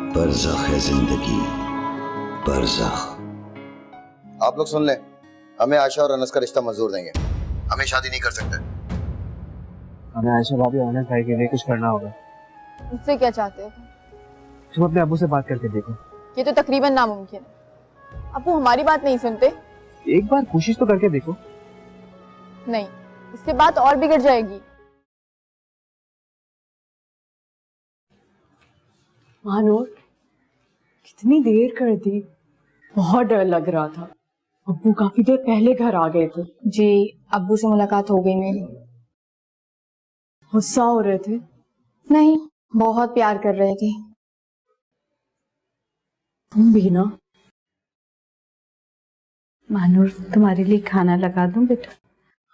बरज़ख है जिंदगी, बरज़ख। आप लोग सुन लें, हमें आयशा और अनस का रिश्ता मंजूर देंगे। हमें शादी नहीं कर सकते। हमें आयशा भाभी और अनस भाई के लिए कुछ करना होगा। मुझसे क्या चाहते हो? तुम अपने अब्बू से बात करके देखो। ये तो तकरीबन नामुमकिन है। अब्बू हमारी बात नहीं सुनते। एक बार कोशिश तो करके देखो। नहीं, इससे बात और बिगड़ जाएगी। मानूर, कितनी देर कर दी। बहुत डर लग रहा था। अब्बू काफी देर पहले घर आ गए थे। जी, अब्बू से मुलाकात हो गई मेरी। गुस्सा हो रहे थे? नहीं, बहुत प्यार कर रहे थे। तुम भी ना? मानूर, तुम्हारे लिए खाना लगा दूं बेटा?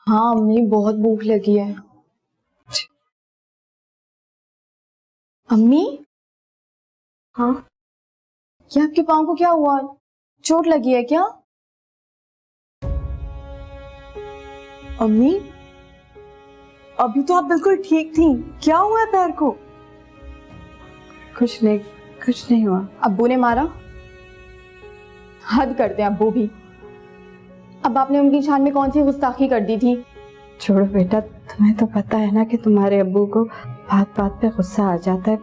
हाँ अम्मी, बहुत भूख लगी है। अम्मी? हाँ? क्या आपके पाँव को क्या हुआ? चोट लगी है क्या? अम्मी, अभी तो आप बिल्कुल ठीक थी। क्या हुआ है पैर को? कुछ नहीं हुआ। अब्बू ने मारा? हद करते हैं अब्बू भी। अब आपने उनकी शान में कौन सी गुस्ताखी कर दी थी? छोड़ो बेटा, तुम्हें तो पता है ना कि तुम्हारे अब्बू को बात बात पे गुस्सा आ जाता है।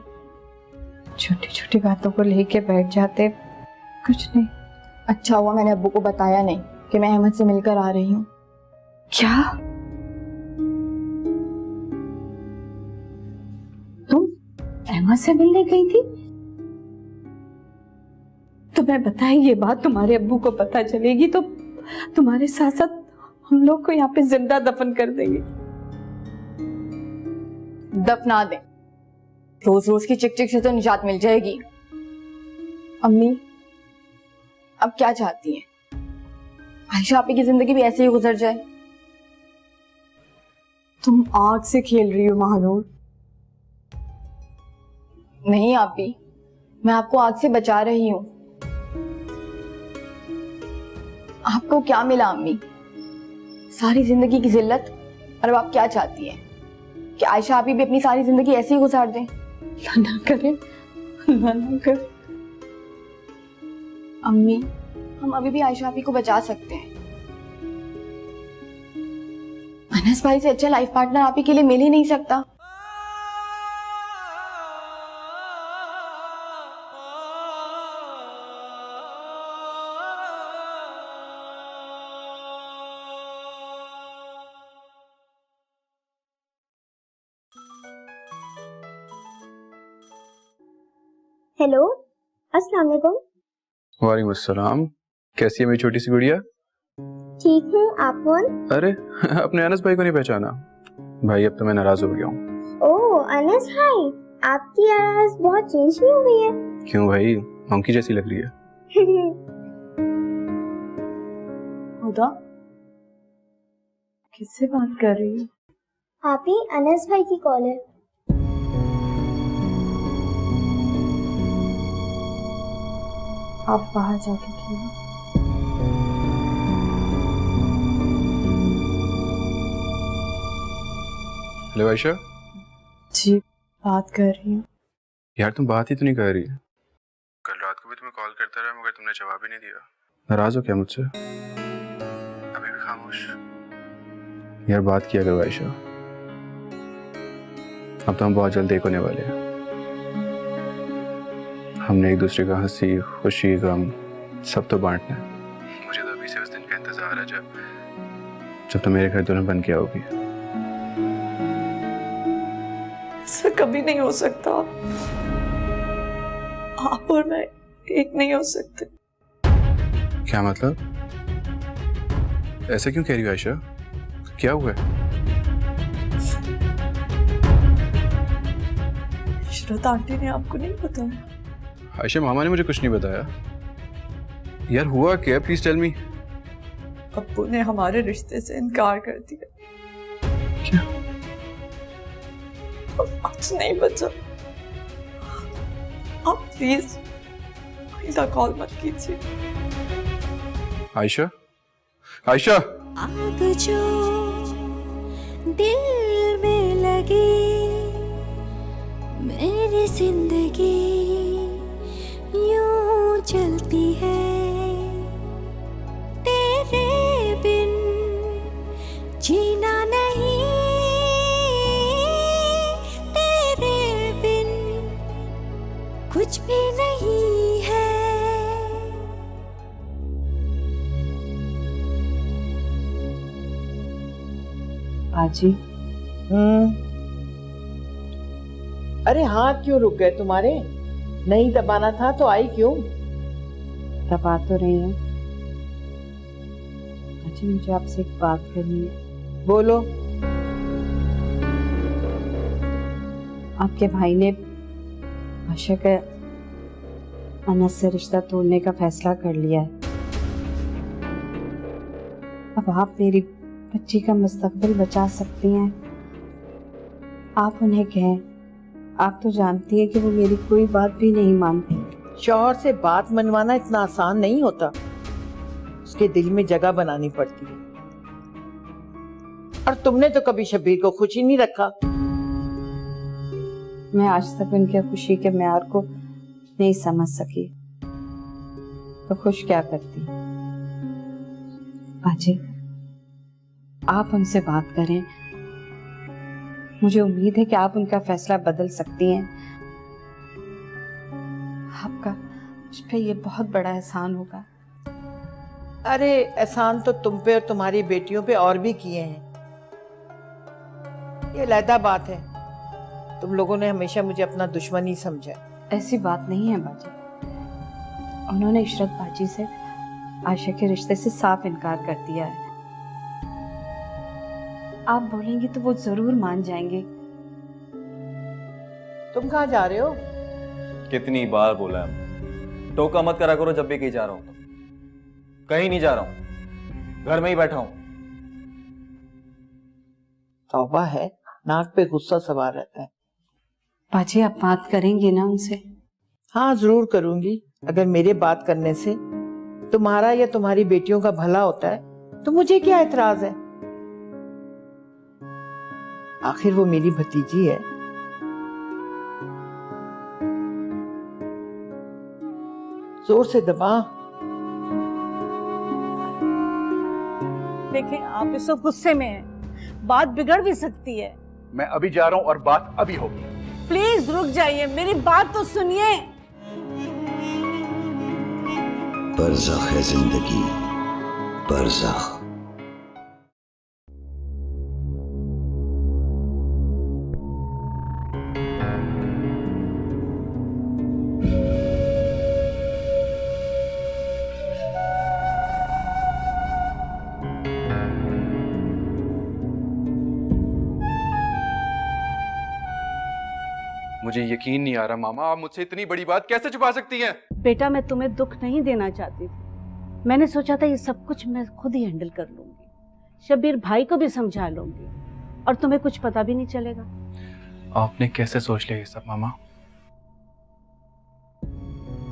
छोटी छोटी बातों को लेके बैठ जाते। कुछ नहीं। अच्छा हुआ मैंने अब्बू को बताया नहीं कि मैं अहमद से मिलकर आ रही हूँ। क्या? तुम अहमद से मिलने गई थी? तुम्हें बताया ये बात तुम्हारे अब्बू को पता चलेगी तो तुम्हारे साथ साथ हम लोग को यहाँ पे जिंदा दफन कर देंगे। दफना दें, रोज रोज की चिक चिक से तो निजात मिल जाएगी। अम्मी, अब क्या चाहती हैं? आयशा आपी की जिंदगी भी ऐसे ही गुजर जाए? तुम आग से खेल रही हो महानूर। नहीं आपी, मैं आपको आग से बचा रही हूँ। आपको क्या मिला अम्मी? सारी जिंदगी की जिल्लत। और अब आप क्या चाहती हैं कि आयशा आपी भी अपनी सारी जिंदगी ऐसे ही गुजार दें? ना करे, ना कर। अम्मी, हम अभी भी आयशा आपी को बचा सकते हैं। अनस भाई से अच्छा लाइफ पार्टनर आपी के लिए मिल ही नहीं सकता। हेलो, अस्सलाम वालेकुम। वालेकुम अस्सलाम। कैसी है मेरी छोटी सी गुड़िया? ठीक है, आप कौन? अरे अपने अनस भाई को नहीं पहचाना? भाई अब तो मैं नाराज हो गया हूँ। ओह अनस भाई, आपकी आवाज बहुत चेंज नहीं हो गई है? क्यों भाई, मंकी जैसी लग रही है। खुदा, किससे बात कर रही है? आप ही अनस भाई की कॉल है। आप बाहर जाके खेलो। हेलो आयशा। जी, बात कर रही हूँ। यार तुम बात ही तो नहीं कर रही है। कल रात को भी तुम्हें कॉल करता रहा मगर तुमने जवाब ही नहीं दिया। नाराज हो क्या मुझसे? अभी भी खामोश? यार बात किया करो आयशा। अब तो हम बहुत जल्द एक होने वाले हैं। हमने एक दूसरे का हंसी खुशी गम सब तो बांटना है। मुझे तो अभी से उस दिन का इंतजार है जब तुम मेरे घर दुल्हन बन के आओगी। ऐसा कभी नहीं हो सकता। आप और मैं एक नहीं हो सकते। क्या मतलब? ऐसे क्यों कह रही हो आयशा? क्या हुआ है? इशरत आंटी ने आपको नहीं बताया? आयशा मामा ने मुझे कुछ नहीं बताया। यार हुआ क्या? Please tell me. अब्बू ने हमारे रिश्ते से इनकार कर दिया। क्या? अब कुछ नहीं बचा। आप प्लीज आइंदा कॉल मत कीजिए। आयशा, आयशा। आग जो दिल में लगी, मेरी जिंदगी सकती है तेरे बिन जीना नहीं, तेरे बिन कुछ भी नहीं है। बाजी, अरे हाथ क्यों रुक गए तुम्हारे? नहीं दबाना था तो आई क्यों? दबा तो रही हूँ। बाजी, मुझे आपसे एक बात करनी है। बोलो। आपके भाई ने आशा के अनस से रिश्ता तोड़ने का फैसला कर लिया है। अब आप मेरी बच्ची का मुस्तकबिल बचा सकती हैं। आप उन्हें कहें, आप तो जानती हैं कि वो मेरी कोई बात भी नहीं मानती। शौहर से बात मनवाना इतना आसान नहीं होता, उसके दिल में जगह बनानी पड़ती है। और तुमने तो कभी शब्बीर को खुश ही नहीं रखा। मैं आज तक उनके खुशी के म्यार को नहीं समझ सकी, तो खुश क्या करती। बाजी, आप उनसे बात करें। मुझे उम्मीद है कि आप उनका फैसला बदल सकती हैं। आपका मुझ पे ये बहुत बड़ा एहसान होगा। अरे एहसान तो तुम पे और तुम्हारी बेटियों पे और भी किए हैं, ये अलहदा बात है। तुम लोगों ने हमेशा मुझे अपना दुश्मन ही समझा। ऐसी बात नहीं है बाजी। उन्होंने इशरत बाजी से आशा के रिश्ते से साफ इनकार कर दिया है। आप बोलेंगी तो वो जरूर मान जाएंगे। तुम कहाँ जा रहे हो? कितनी बार बोला है, टोका मत करा करो जब भी कहीं जा रहा हूं तो। कहीं नहीं जा रहा हूं, घर में ही बैठा हूं। तौबा है, नाक पे गुस्सा सवार रहता है। बाजी, आप बात करेंगे ना उनसे? हाँ जरूर करूंगी। अगर मेरे बात करने से तुम्हारा या तुम्हारी बेटियों का भला होता है तो मुझे क्या एतराज है? आखिर वो मेरी भतीजी है। जोर से दबा। देखें, आप इस वक्त गुस्से में हैं, बात बिगड़ भी सकती है। मैं अभी जा रहा हूं और बात अभी होगी। प्लीज रुक जाइए, मेरी बात तो सुनिए। बरज़ख है जिंदगी, बरज़ख। मुझे यकीन नहीं आ रहा मामा, आप मुझसे इतनी बड़ी बात कैसे छुपा सकती हैं? बेटा, मैं तुम्हें दुख नहीं देना चाहती थी। मैंने सोचा था ये सब कुछ मैं खुद ही हैंडल कर लूंगी, शब्बीर भाई को भी समझा लूंगी और तुम्हें कुछ पता भी नहीं चलेगा। आपने कैसे सोच लिया ये सब मामा?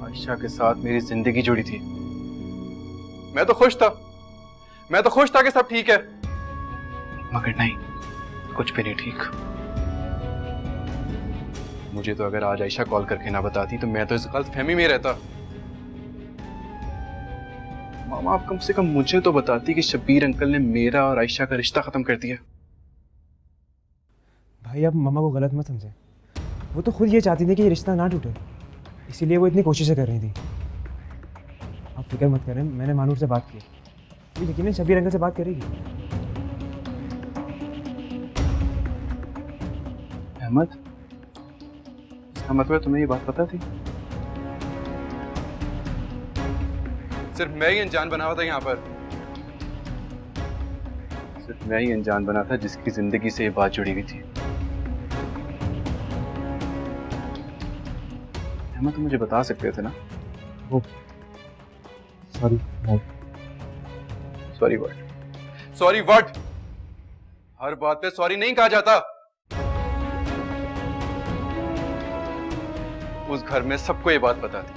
आयशा के साथ मेरी जिंदगी जुड़ी थी। मैं तो खुश था कि सब ठीक है, मगर नहीं, कुछ भी नहीं ठीक। मुझे तो अगर आज आयशा कॉल करके ना बताती तो मैं तो इस गलतफहमी में रहता। मामा, आप कम से कम मुझे तो बताती कि शब्बीर अंकल ने मेरा और आयशा का रिश्ता खत्म कर दिया। भाई, आप मम्मा को गलत मत समझे। वो तो खुद ये चाहती थी कि ये रिश्ता ना टूटे, इसीलिए वो इतनी कोशिशें कर रही थी। आप फिक्र मत करें, मैंने मानूर से बात की, वो यकीनन शब्बीर अंकल से बात करेगी। अहमद, इसका मतलब तुम्हें ये बात पता थी? सिर्फ मैं ही अनजान बना हुआ था यहाँ पर। सिर्फ मैं ही अनजान बना था जिसकी जिंदगी से ये बात जुड़ी हुई थी। अहमद, तुम मुझे बता सकते थे ना? वो sorry. Sorry what? Sorry what? हर बात पे सॉरी नहीं कहा जाता। उस घर में सबको ये बात पता थी,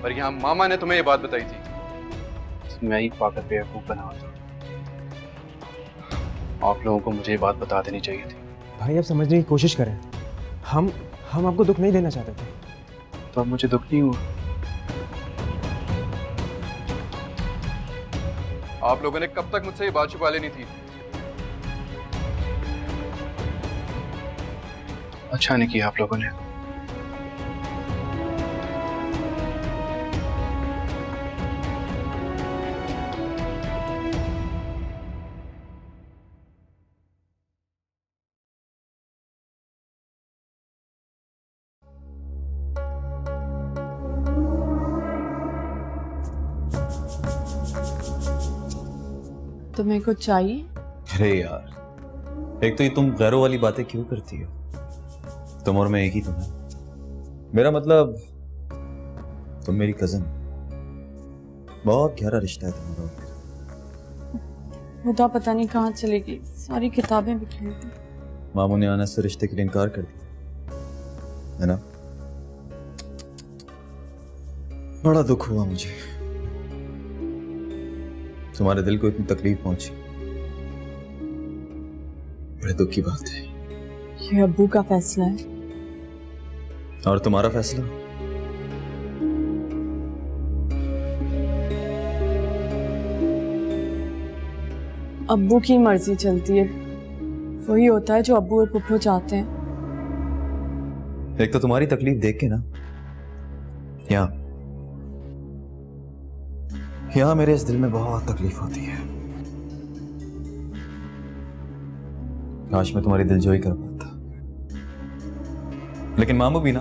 पर यहाँ मामा ने तुम्हें ये बात बताई थी। मैं ही पागल बेवकूफ बना हुआ था। आप लोगों को मुझे ये बात बता देनी चाहिए थी। भाई, आप समझने की कोशिश करें। हम आपको दुख नहीं देना चाहते थे। तो अब मुझे दुख नहीं हुआ। आप लोगों ने कब तक मुझसे ये बात छुपा लेनी थी? अच्छा नहीं किया आप लोगों ने। तुम्हें कुछ चाहिए? अरे यार, एक तो ये तुम गैरों वाली बातें क्यों करती हो? तुम और मैं एक ही तुम है। मेरा मतलब तुम मेरी कजन, बहुत गहरा रिश्ता है तुम्हारा और मेरा। खुदा पता नहीं कहाँ चली गई, सारी किताबें बिखरी थी। मामू ने आने से रिश्ते के लिए इनकार कर दिया है ना? बड़ा दुख हुआ मुझे, तुम्हारे दिल को इतनी तकलीफ पहुंची, बड़े दुख की बात है। ये अब्बू का फैसला है। और तुम्हारा फैसला? अब्बू की मर्जी चलती है, वही होता है जो अब्बू और पुप्पो चाहते हैं। एक तो तुम्हारी तकलीफ देख के ना, यहाँ मेरे इस दिल में बहुत तकलीफ होती है। काश मैं तुम्हारी दिलजोई कर पाता, लेकिन मामू भी ना,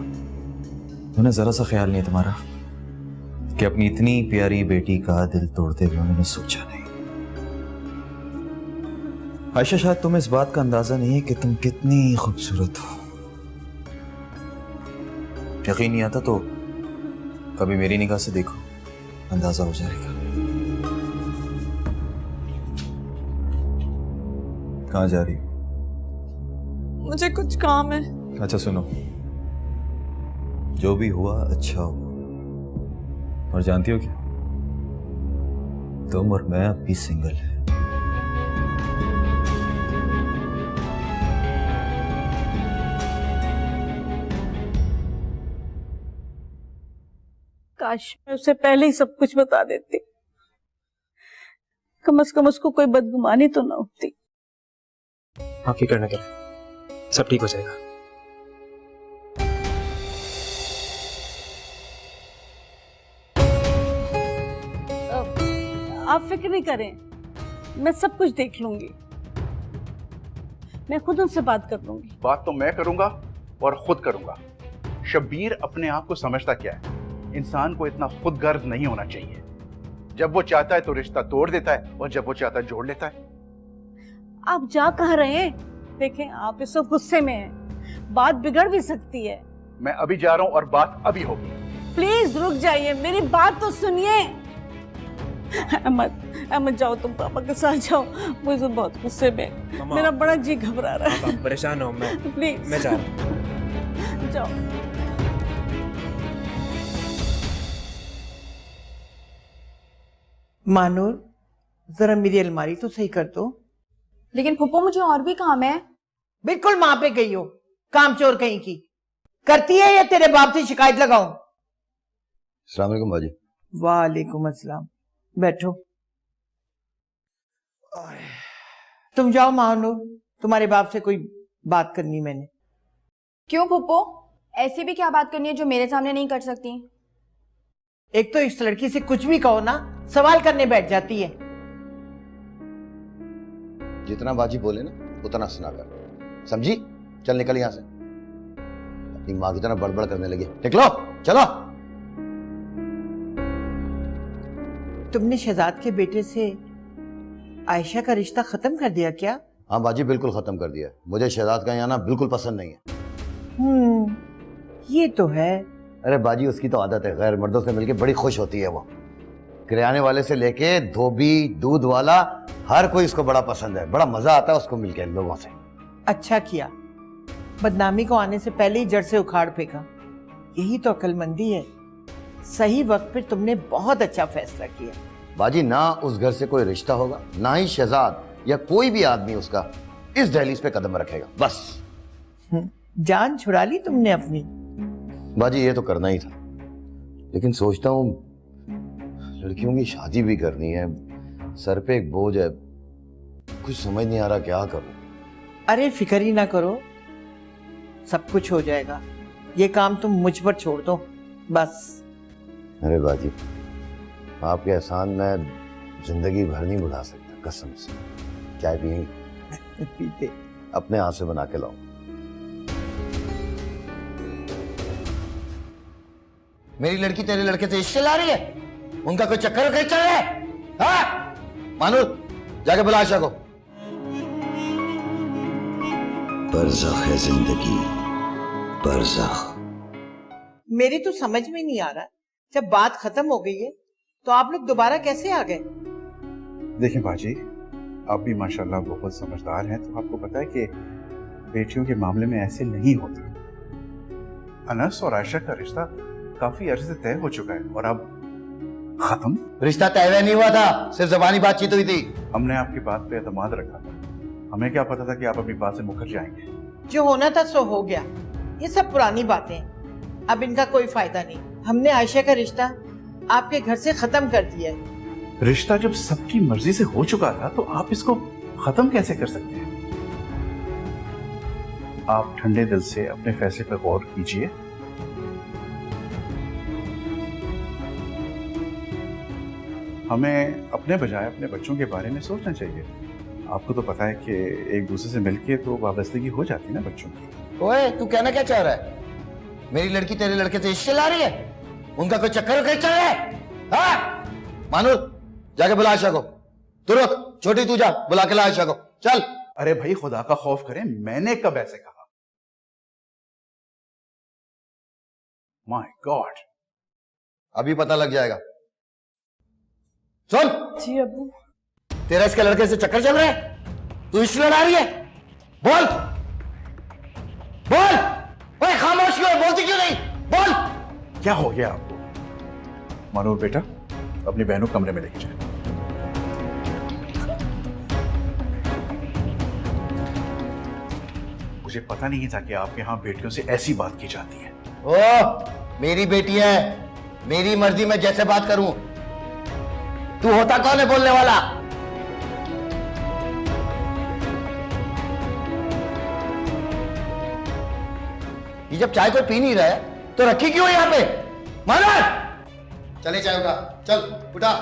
उन्हें जरा सा ख्याल नहीं है तुम्हारा कि अपनी इतनी प्यारी बेटी का दिल तोड़ते हुए उन्होंने सोचा नहीं। आयशा, शायद तुम्हें इस बात का अंदाजा नहीं है कि तुम कितनी खूबसूरत हो। यकीन नहीं आता तो कभी मेरी निगाह से देखो, अंदाजा हो जाएगा। कहाँ जा रही हो? मुझे कुछ काम है। अच्छा सुनो, जो भी हुआ अच्छा हुआ। और जानती हो क्या, तुम और मैं अब भी सिंगल हैं। काश मैं उसे पहले ही सब कुछ बता देती, कम से कम उसको कोई बदगुमानी तो ना होती। आप फिक्र न करें, सब ठीक हो जाएगा। आप फिक्र नहीं करें, मैं सब कुछ देख लूंगी। मैं खुद उनसे बात कर लूंगी। बात तो मैं करूंगा और खुद करूंगा। शब्बीर अपने आप को समझता क्या है? इंसान को इतना खुदगर्ज नहीं होना चाहिए। जब वो चाहता है तो रिश्ता तोड़ देता है और जब वो चाहता है जोड़ लेता है। आप जा कहाँ रहे हैं? देखें, आप इस वक्त गुस्से में हैं, बात बिगड़ भी सकती है। मैं अभी जा रहा हूं और बात अभी होगी। प्लीज रुक जाइए, मेरी बात तो सुनिए। अहमद जाओ, तुम पापा के साथ जाओ, मुझे बहुत गुस्से में, मेरा बड़ा जी घबरा रहा है। आप परेशान हो, प्लीज मैं जा रहा हूं। जाओ। मानूर, जरा मेरी अलमारी तो सही कर दो। लेकिन फुप्पो मुझे और भी काम है। बिल्कुल माँ पे गई हो, कामचोर कहीं की। करती है या तेरे बाप से शिकायत लगाऊं? अस्सलाम वालेकुम बाजी। वालेकुम अस्सलाम, बैठो। तुम जाओ मानूर, तुम्हारे बाप से कोई बात करनी मैंने। क्यों फुप्पो, ऐसी भी क्या बात करनी है जो मेरे सामने नहीं कर सकती? एक तो इस लड़की से कुछ भी कहो ना, सवाल करने बैठ जाती है। जितना बाजी बोले ना उतना सुना कर, समझी? चल निकल यहां से, अपनी माँ की तरह बड़बड़ करने लगी। निकलो, चलो। तुमने शहजाद के बेटे से आयशा का रिश्ता खत्म कर दिया क्या? हाँ बाजी, बिल्कुल खत्म कर दिया। मुझे शहजाद का यहाँ आना बिल्कुल पसंद नहीं है। ये तो है। अरे बाजी, उसकी तो आदत है, गैर मर्दों से मिलके बड़ी खुश होती है वो। किराने वाले से लेके धोबी, दूध वाला, हर कोई उसको बड़ा पसंद है। बड़ा मजा आता है उसको मिलके लोगों से। अच्छा किया, बदनामी को आने से पहले ही जड़ से उखाड़ फेंका। यही तो अक्लमंदी है। सही वक्त पे तुमने बहुत अच्छा फैसला किया। बाजी, ना उस घर से कोई रिश्ता होगा, ना ही शहजाद या कोई भी आदमी उसका इस दहलीज पे कदम रखेगा। बस जान छुड़ा ली तुमने अपनी। बाजी, ये तो करना ही था, लेकिन सोचता हूँ लड़कियों की शादी भी करनी है, सर पे एक बोझ है, कुछ समझ नहीं आ रहा क्या करूं। अरे फिक्र ही ना करो, सब कुछ हो जाएगा। ये काम तुम मुझ पर छोड़ दो बस। अरे बाजी, आपके एहसान मैं जिंदगी भर नहीं भुला सकता, कसम से। चाय पियेंगे? पीते। अपने हाथ से बना के लाओ। मेरी लड़की तेरे लड़के से इश्क ला रही है? उनका कोई चक्कर कहीं चल रहा है? हाँ? मानो, जाके बुला आशा को। बरज़ख है जिंदगी, बरज़ख। मेरी तो समझ में नहीं आ रहा, जब बात खत्म हो गई है तो आप लोग दोबारा कैसे आ गए? देखें बाजी, आप भी माशाल्लाह बहुत समझदार हैं, तो आपको पता है कि बेटियों के मामले में ऐसे नहीं होता। अनस और आयशा का रिश्ता काफी अर्से से तय हो चुका है और अब खत्म। रिश्ता तय नहीं हुआ था, सिर्फ जबानी बातचीत हुई थी। हमने आपकी बात पे एतमाद रखा था, हमें क्या पता था कि आप अपनी बात से मुकर जाएंगे। जो होना था सो हो गया, ये सब पुरानी बातें, अब इनका कोई फायदा नहीं। हमने आयशा का रिश्ता आपके घर से खत्म कर दिया है। रिश्ता जब सबकी मर्जी से हो चुका था तो आप इसको खत्म कैसे कर सकते हैं? आप ठंडे दिल से अपने फैसले पर गौर कीजिए। हमें अपने बजाय अपने बच्चों के बारे में सोचना चाहिए। आपको तो पता है कि एक दूसरे से मिलके तो वाबस्तगी हो जाती है ना बच्चों की। ओए, तू कहना क्या चाह रहा है? मेरी लड़की तेरे लड़के से इश्क ला रही है? उनका कोई चक्कर कहीं चल रहा है? हाँ? मानो, जाके बुला आशा को। तू रुक, छोटी तू जा, बुला के ला आशा को, चल। अरे भाई, खुदा का खौफ करें, मैंने कब ऐसे कहा? My God. अभी पता लग जाएगा। सुन। जी अबू। तेरा इसके लड़के से चक्कर चल रहा है? तू इश्क लड़ा रही है? बोल बोल। ओए खामोश क्यों है? बोलती क्यों नहीं? बोल। क्या हो गया आपको? मानूर बेटा, अपनी बहनों कमरे में लेके जाए। मुझे पता नहीं था कि आपके यहां बेटियों से ऐसी बात की जाती है। ओ, मेरी बेटी है, मेरी मर्जी में जैसे बात करूं। तू होता कौन है बोलने वाला? ये जब चाय कोई पी नहीं रहा है तो रखी क्यों है यहां पे? मानर, चले चाय उठा, चल उठा।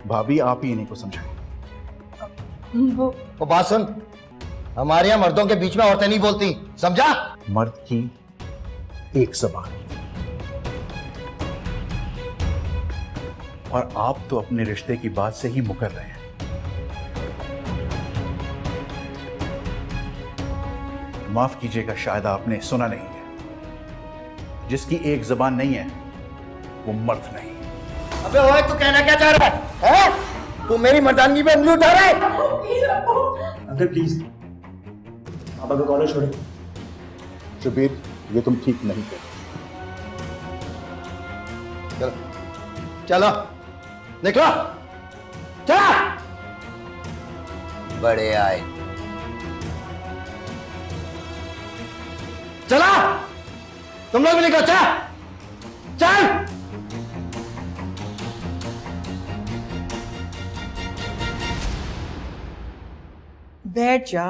भाभी, आप ही इन्हीं को समझाएं। वो बात सुन, हमारे यहां मर्दों के बीच में औरतें नहीं बोलती, समझा? मर्द की एक ज़बान, और आप तो अपने रिश्ते की बात से ही मुकर रहे हैं। माफ कीजिएगा, शायद आपने सुना नहीं है। जिसकी एक ज़बान नहीं है वो मर्द नहीं। अबे ओए, तू कहना क्या चाह रहा है? हैं? तू मेरी मर्दानगी पे उंगली उठा रहा है? अंकल प्लीज, आप अगर कॉलेज छोड़े। शबीर, ये तुम ठीक नहीं कर। चलो चलो, निकलो, चलो। बड़े आए, चलो। तुम लोग भी निकलो, चल चल। बैठ जा,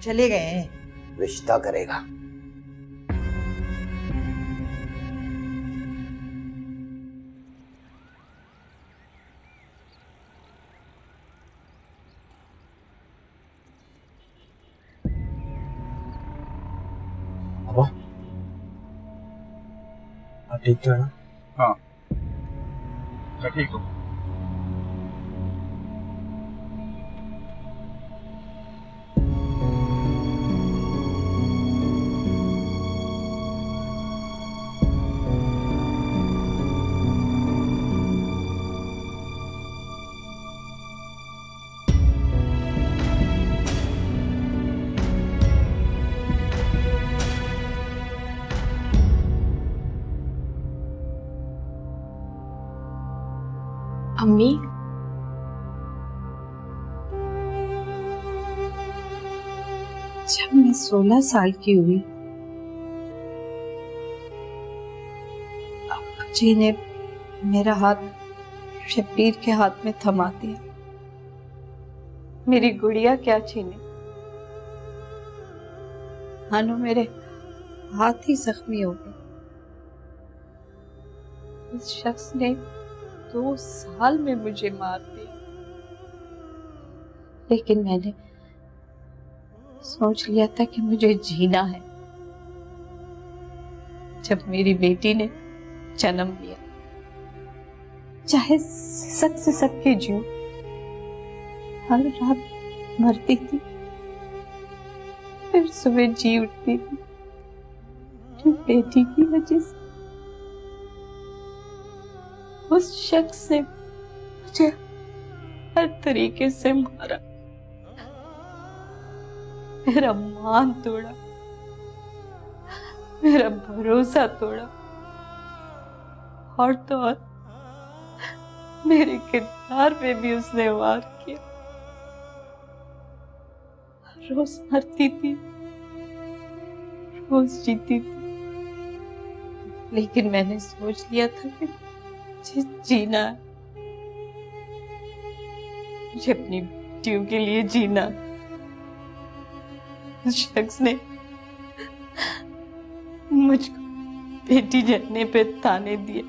चले गए हैं। रिश्ता करेगा। अब आप ठीक तो है ना? हाँ, मैं ठीक हूँ। अम्मी, जब मैं 16 साल की हुई, अब्बू जी ने मेरा हाथ शब्बीर के हाथ में थमा दिया। मेरी गुड़िया क्या छीने, मानो मेरे हाथ ही जख्मी हो गए। इस शख्स ने 2 साल में मुझे मार दिया, लेकिन मैंने सोच लिया था कि मुझे जीना है। जब मेरी बेटी ने जन्म लिया, चाहे सक से सक के जीऊं, हर रात मरती थी, फिर सुबह जी उठती थी, बेटी की वजह से। उस शख्स ने मुझे हर तरीके से मारा, मेरा मान तोड़ा, मेरा भरोसा तोड़ा, और तो और मेरे किरदार पे भी उसने वार किया। रोज मरती थी, रोज जीती थी, लेकिन मैंने सोच लिया था कि मुझे जीना है, मुझे अपनी बेटियों के लिए जीना। उस शख्स ने मुझको बेटी जनने पे ताने दिए,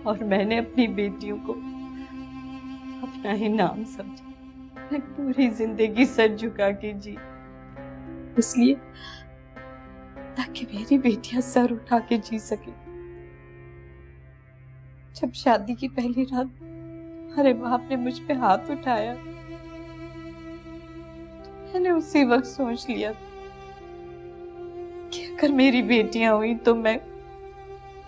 और मैंने अपनी बेटियों को अपना ही नाम समझा। मैं पूरी जिंदगी सर झुका के जी, इसलिए ताकि मेरी बेटियां सर उठा के जी सके। जब शादी की पहली रात हमारे बाप ने मुझ पे हाथ उठाया, तो मैंने उसी वक्त सोच लिया कि अगर मेरी बेटियां हुई तो मैं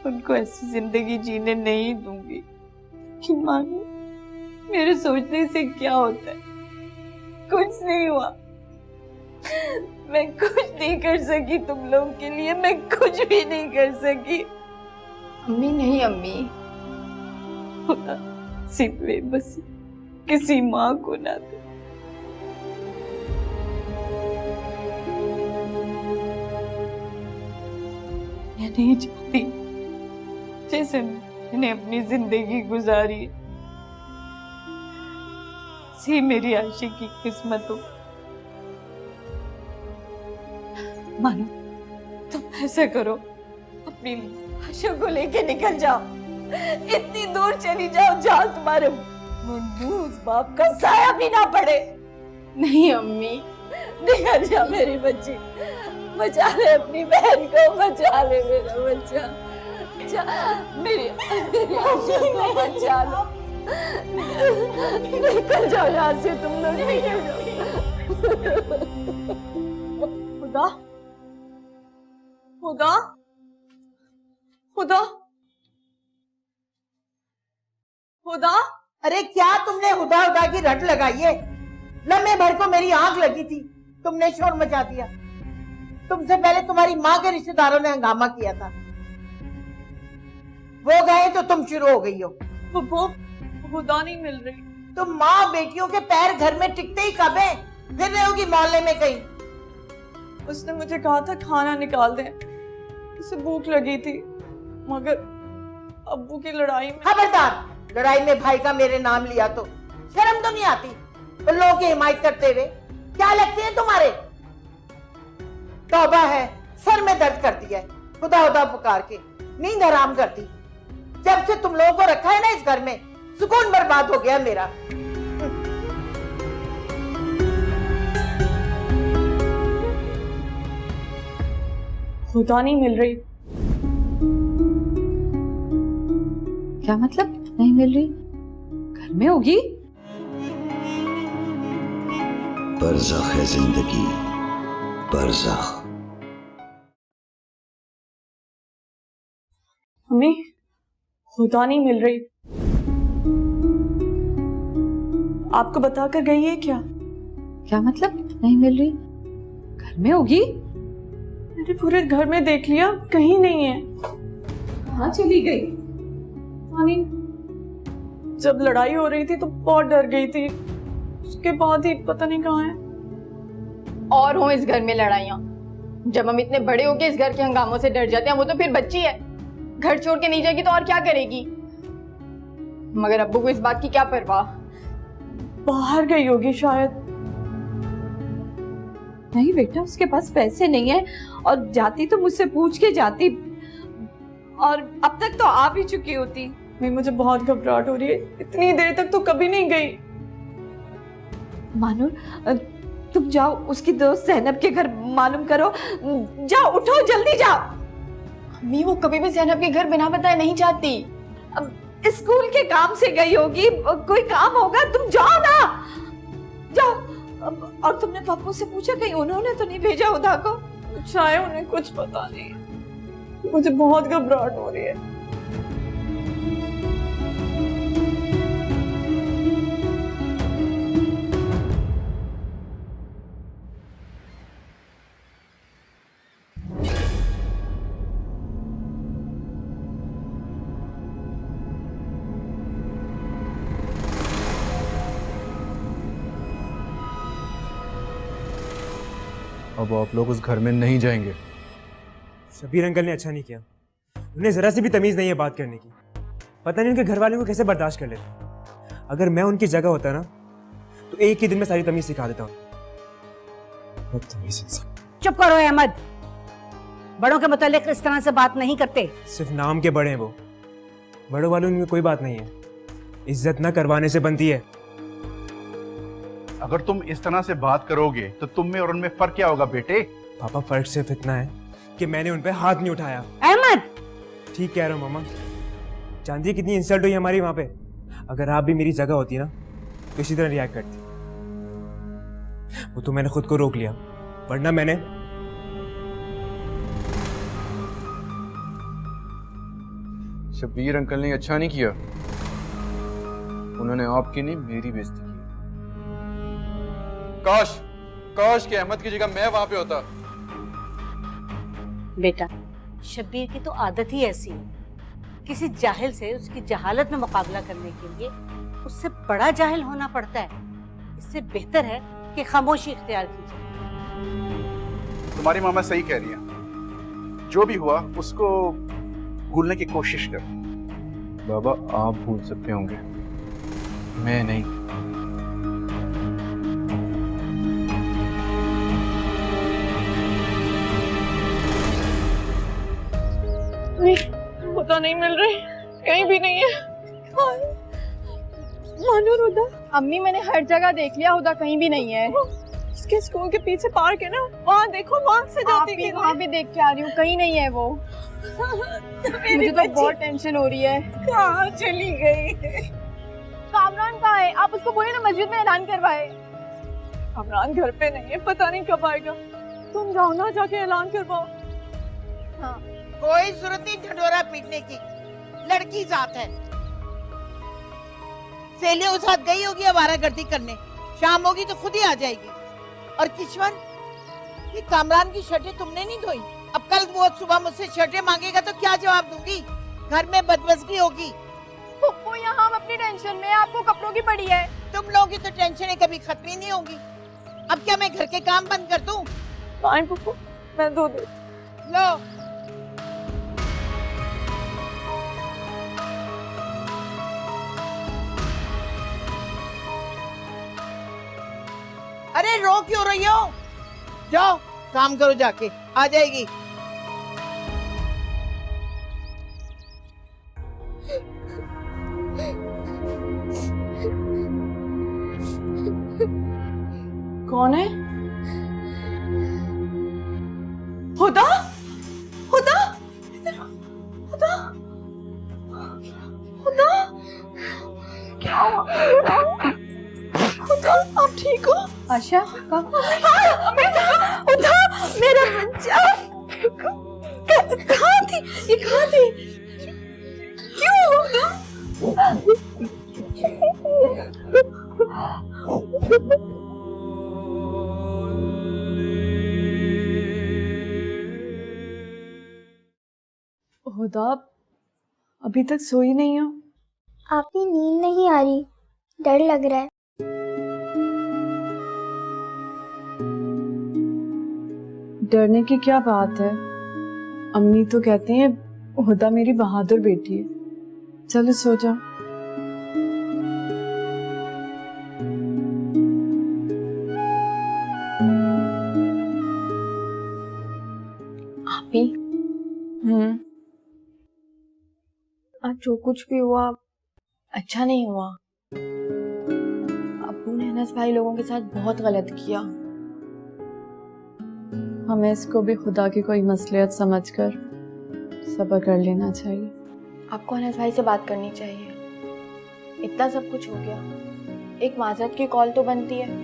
उनको ऐसी जिंदगी जीने नहीं दूंगी। कि मानो मेरे सोचने से क्या होता है, कुछ नहीं हुआ। मैं कुछ नहीं कर सकी तुम लोगों के लिए, मैं कुछ भी नहीं कर सकी। अम्मी नहीं अम्मी, खुदा सिर्फ बेबसी किसी माँ को ना दे। मैं नहीं चाहती जैसे मैंने अपनी जिंदगी गुजारी सी मेरी आशी की किस्मत हो। मानो तुम ऐसा करो, अपनी आशा को लेके निकल जाओ, इतनी दूर चली जाओ जहां तुम्हारे मनहूस बाप का साया भी ना पड़े। नहीं अम्मी, निकल जा मेरी बच्ची, बचा ले अपनी बहन को, बचा ले मेरा बच्चा, मेरी आशा को बचा लो। निकल जाओ यहाँ से तुम लोग, निकल जाओ। खुदा खुदा खुदा खुदा, अरे क्या तुमने हुदा हुदा की रट लगाई है? लम्हे भर को मेरी आंख लगी थी, तुमने शोर मचा दिया। तुमसे पहले तुम्हारी माँ के रिश्तेदारों ने हंगामा किया था, वो गए तो तुम शुरू हो गई हो। वो खुदा नहीं मिल रही। तुम माँ बेटियों के पैर घर में टिकते ही कब है? फिर रहे होगी मोहल्ले में कहीं। उसने मुझे कहा था खाना निकाल दें, उसे भूख लगी थी, मगर अब्बू की लड़ाई में। खबरदार, लड़ाई में भाई का मेरे नाम लिया तो शर्म तो नहीं आती? उन लोगों की हिमायत करते हुए क्या लगते हैं तुम्हारे? तौबा है, सर में दर्द करती है खुदा खुदा पुकार के, नींद हराम करती। जब से तुम लोगों को रखा है ना इस घर में, सुकून बर्बाद हो गया मेरा। खुदा नहीं मिल रही। क्या मतलब नहीं मिल रही? घर में होगी। बरज़ख है जिंदगी, बरज़ख। मम्मी, खुदा नहीं मिल रही। आपको बता कर गई है क्या? क्या मतलब नहीं मिल रही? घर में होगी। मैंने पूरे घर में देख लिया, कहीं नहीं है। कहाँ चली गई? पानी, जब लड़ाई हो रही थी तो बहुत डर गई थी, उसके बाद ही पता नहीं कहाँ है। और हो इस घर में लड़ाइयाँ। जब हम इतने बड़े हो के इस घर के हंगामों से डर जाते हैं, वो तो फिर बच्ची है, घर छोड़ के नहीं जाएगी तो और क्या करेगी? मगर अब्बू को इस बात की क्या परवाह? बाहर गई होगी शायद। नहीं बेटा, उसके पास पैसे नहीं है, और जाती तो मुझसे पूछ के जाती, और अब तक तो आ भी चुकी होती। नहीं, मुझे बहुत घबराहट हो रही है, इतनी देर तक तो कभी नहीं गई। मानूर, तुम जाओ उसकी दोस्त ज़ैनब के घर मालूम करो। जाओ, उठो, जल्दी जाओ। अम्मी वो कभी भी ज़ैनब के घर बिना बताए नहीं जाती। अब स्कूल के काम से गई होगी, कोई काम होगा, तुम जाओ ना, जाओ। और तुमने पप्पू से पूछा कहीं उन्होंने तो नहीं भेजा हुदा को? शायद उन्हें कुछ पता नहीं। मुझे बहुत घबराहट हो रही है। अब आप लोग उस घर में नहीं जाएंगे। शबीर अंकल ने अच्छा नहीं किया, उन्हें जरा सी भी तमीज नहीं है बात करने की। पता नहीं उनके घर वालों को कैसे बर्दाश्त कर लेते। अगर मैं उनकी जगह होता ना तो एक ही दिन में सारी तमीज सिखा देता हूँ। चुप करो अहमद, बड़ों के मुतालिक इस तरह से बात नहीं करते। सिर्फ नाम के बड़े हैं वो, बड़ों वालों में कोई बात नहीं है। इज्जत ना करवाने से बनती है। अगर तुम इस तरह से बात करोगे तो तुम में और उनमें फर्क क्या होगा बेटे? पापा, फर्क सिर्फ इतना है कि मैंने उन पे हाथ नहीं उठाया। अहमद, ठीक कह रहा हूँ मामा। जानती कितनी इंसल्ट हुई हमारी वहां पे। अगर आप भी मेरी जगह होती ना तो इसी तरह रिएक्ट करती। वो तो मैंने खुद को रोक लिया, वरना मैंने शबीर अंकल ने अच्छा नहीं किया, उन्होंने आपकी नहीं मेरी बेइज्जती की। काश कि अहमद की जगह मैं वहां पे होता। बेटा, शब्बीर की तो आदत ही ऐसी है, किसी जाहिल से उसकी जहालत में मुकाबला करने के लिए उससे बड़ा जाहिल होना पड़ता है। इससे बेहतर है कि खामोशी इख्तियार की जाए। तुम्हारी मामा सही कह रही है, जो भी हुआ उसको भूलने की कोशिश कर। बाबा, आप भूल सकते होंगे, मैं नहीं। पता नहीं मिल रही, कहीं भी नहीं है। मानूर, हुदा। अम्मी मैंने हर जगह देख लिया, हुदा कहीं भी नहीं है। उसके स्कूल के पीछे पार्क है ना, वहाँ देखो, वहाँ से जाती है। वहाँ भी देख के आ रही हूँ, कहीं नहीं है वो। मुझे तो बहुत टेंशन हो रही है। कहाँ चली गई? कामरान कहाँ है? आप उसको बोले ना मस्जिद में ऐलान करवाए। कामरान घर पे नहीं है, पता नहीं कब आएगा। तुम जाओ ना, जाके ऐलान करवाओ। हाँ, कोई जरूरत नहीं ढंढोरा पीटने की, लड़की जात है। सेलिया उस साथ गई होगी आवारागर्दी करने, शाम होगी तो खुद ही आ जाएगी। और किश्वर, ये कामरान की शर्टें तुमने नहीं धोई? अब कल वो सुबह मुझसे शर्टें मांगेगा तो क्या जवाब दूंगी? घर में बदमज़गी होगी। पप्पू, यहाँ हम अपनी टेंशन में, आपको कपड़ों की पड़ी है। तुम लोगों की तो टेंशनें कभी खत्म ही नहीं होगी। अब क्या मैं घर के काम बंद कर दूं? पप्पू, मैं धो दे। लो, अरे रो क्यों रही हो? जाओ काम करो, जाके आ जाएगी। कौन है? हुदा, हुदा, हुदा, हुदा, क्या हुआ? हुदा, आप ठीक हो? आशा, उठा, मेरा बच्चा कहाँ थी? ये कहाँ थी? क्यों? हुदा, अभी तक सोई नहीं हो? आपकी नींद नहीं आ रही, डर लग रहा है। डरने की क्या बात है? अम्मी तो कहती हैं हुदा मेरी बहादुर बेटी है। चलो सो जाओ। साथ जो कुछ भी हुआ अच्छा नहीं हुआ। अब्बू ने अनस भाई लोगों के साथ बहुत गलत किया। हमें इसको भी खुदा की कोई मसलियत समझकर सब्र कर लेना चाहिए। आपको अनस भाई से बात करनी चाहिए। इतना सब कुछ हो गया, एक माजरत की कॉल तो बनती है।